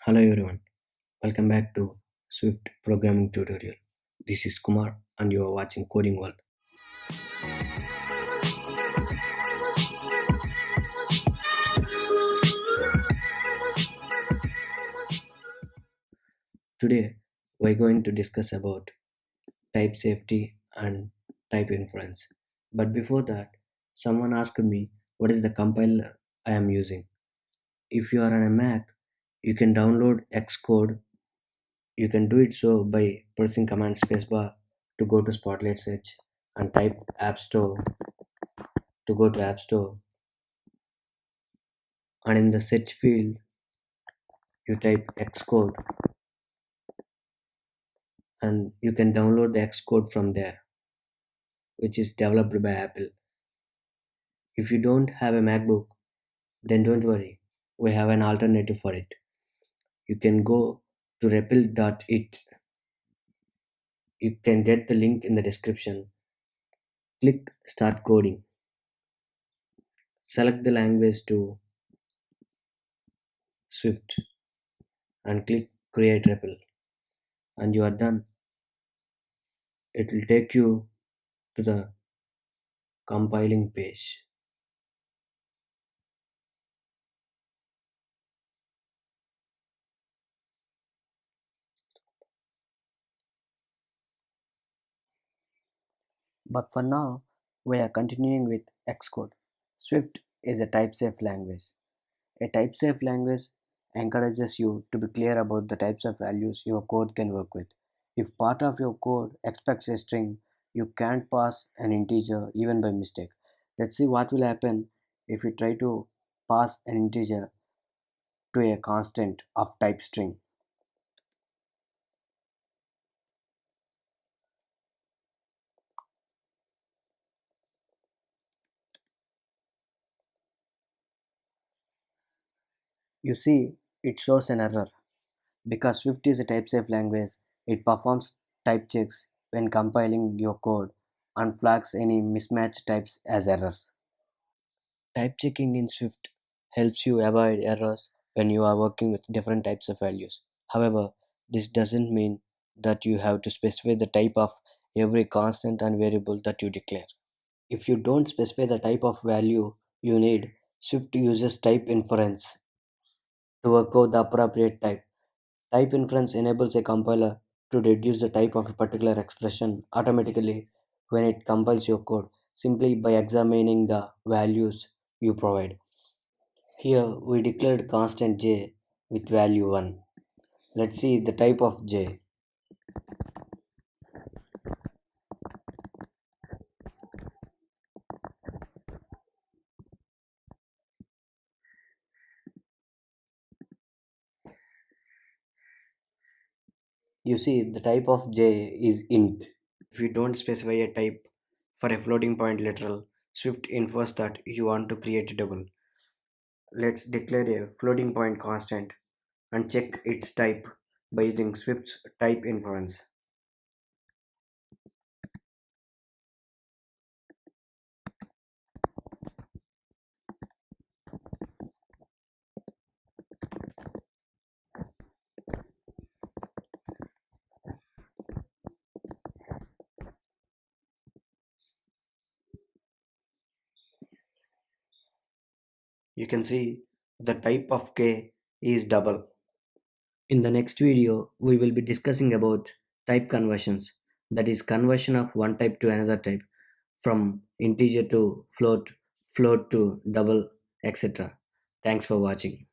Hello everyone, welcome back to Swift programming tutorial. This is Kumar and you are watching Coding World. Today we're going to discuss about type safety and type inference. But before that, someone asked me what is the compiler I am using. If you are on a Mac, you can download Xcode. You can do it so by pressing command spacebar to go to Spotlight search and type App Store to go to App Store, and in the search field you type Xcode and you can download the Xcode from there, which is developed by Apple. If you don't have a MacBook, then don't worry, we have an alternative for it. You can go to repl.it. You can get the link in the description. Click Start Coding. Select the language to Swift and click Create REPL, and you are done. It will take you to the compiling page. But for now, we are continuing with Xcode. Swift is a type-safe language. A type-safe language encourages you to be clear about the types of values your code can work with. If part of your code expects a string, you can't pass an integer even by mistake. Let's see what will happen if we try to pass an integer to a constant of type string. You see, it shows an error. Because Swift is a type-safe language, it performs type checks when compiling your code and flags any mismatched types as errors. Type checking in Swift helps you avoid errors when you are working with different types of values. However, this doesn't mean that you have to specify the type of every constant and variable that you declare. If you don't specify the type of value you need, Swift uses type inference to work out the appropriate type. Type inference enables a compiler to reduce the type of a particular expression automatically when it compiles your code simply by examining the values you provide. Here we declared constant j with value 1. Let's see the type of j. You see the type of j is int. If you don't specify a type for a floating point literal, Swift infers that you want to create a double. Let's declare a floating point constant and check its type by using Swift's type inference. You can see the type of k is double. In the next video, we will be discussing about type conversions, that is conversion of one type to another type, from integer to float, float to double, etc. Thanks for watching.